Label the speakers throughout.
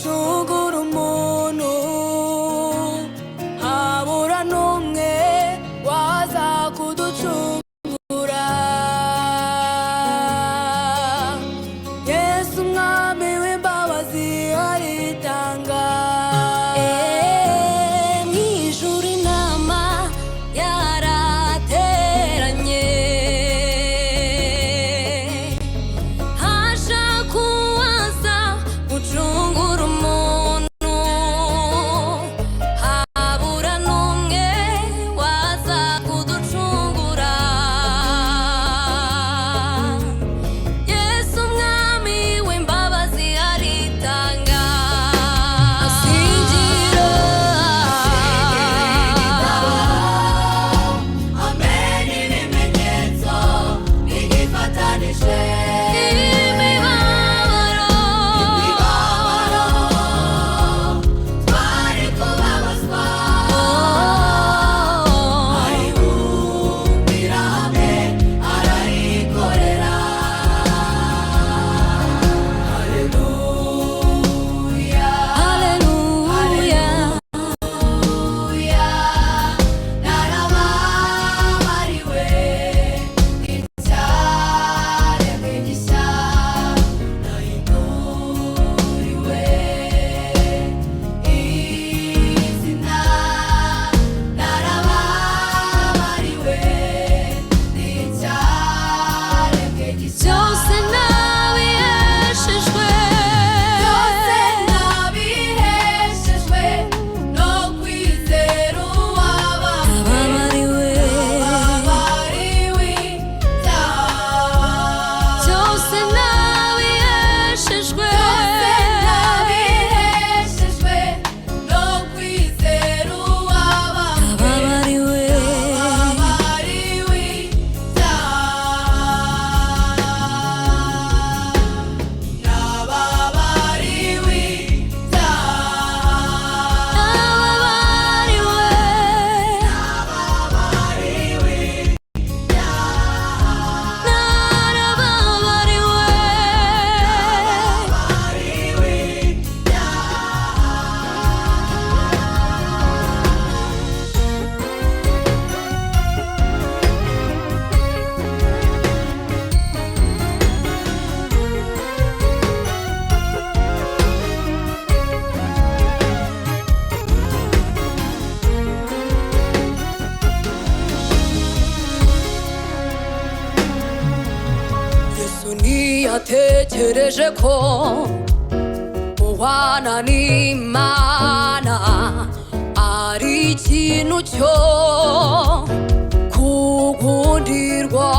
Speaker 1: gucungura umuntu habura n'umwe waza kuducungura. Yesu umwami w'imbabazi aritanga. Mw'ijuru inama yarateranye, hashaka uwaza gucungura umuntu habura n'umwe waza kuducungura. Yesu umwami w'imbabazi aritanga. Asingira amen ibimenyetso bigifatanije imibabaro twari kubabazwa aribumbira hamwe arayikorera. Haleluya, haleluya, narababariwe icyaremwe gishya nahinduriwe izina. Narababariwe icyaremwe gishya. Byose nabiheshejwe, byose nabiheshejwe no kwizera uwabambariwe ibyaha. Byose nabiheshejwe, nabiheshejwe no kwizera uwabambariwe Yesu ntiyatekereje ko guhwana n'Imana ari ikintu cyo kugundirwa.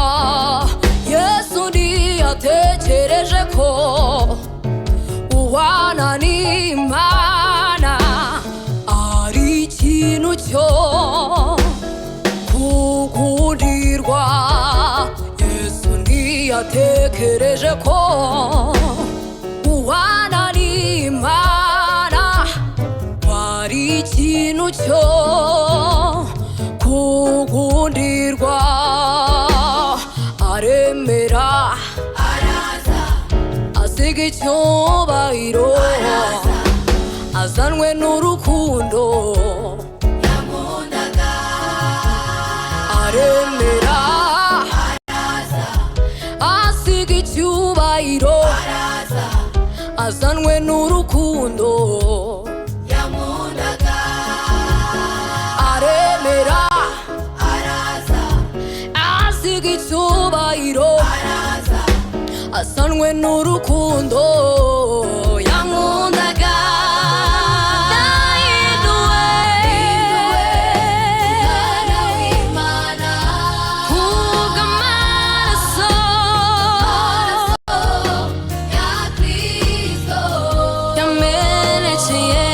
Speaker 1: Yesu ntiyatekereje ko guhwana n'Imana ari ikintu cyo kugundirwa. Yesu ntiyatekereje ko guhwana n'Imana ari ikintu cyo kugundirwa. Aremera araza asiga icyubahiro azanwe n'urukundo yamundaga. Aremera asiga icyubahiro azanwe n'urukundo yamundaga. Aremera asiga icyubahiro azanwe n'urukundo yamundaga. Yeah.